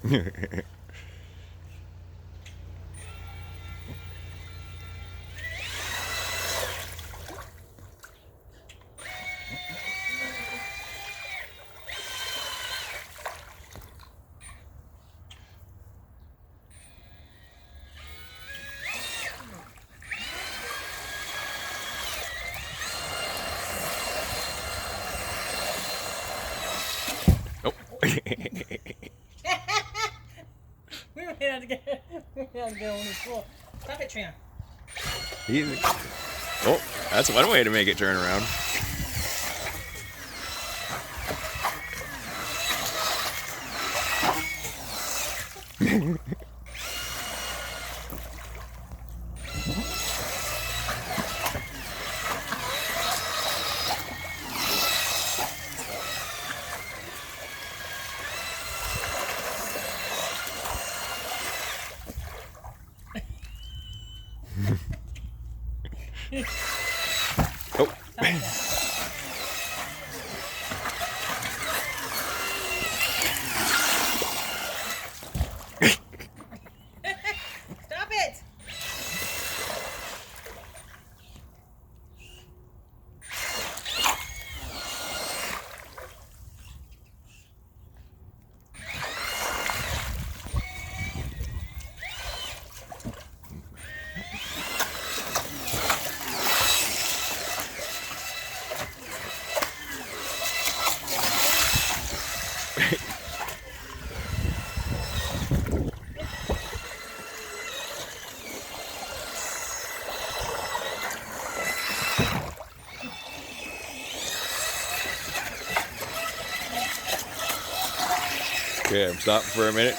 Oh. We might have to get on the floor. Stop it, Trina. Easy. Oh, that's one way to make it turn around. Oh. Stop it! Okay, I'm stopping for a minute.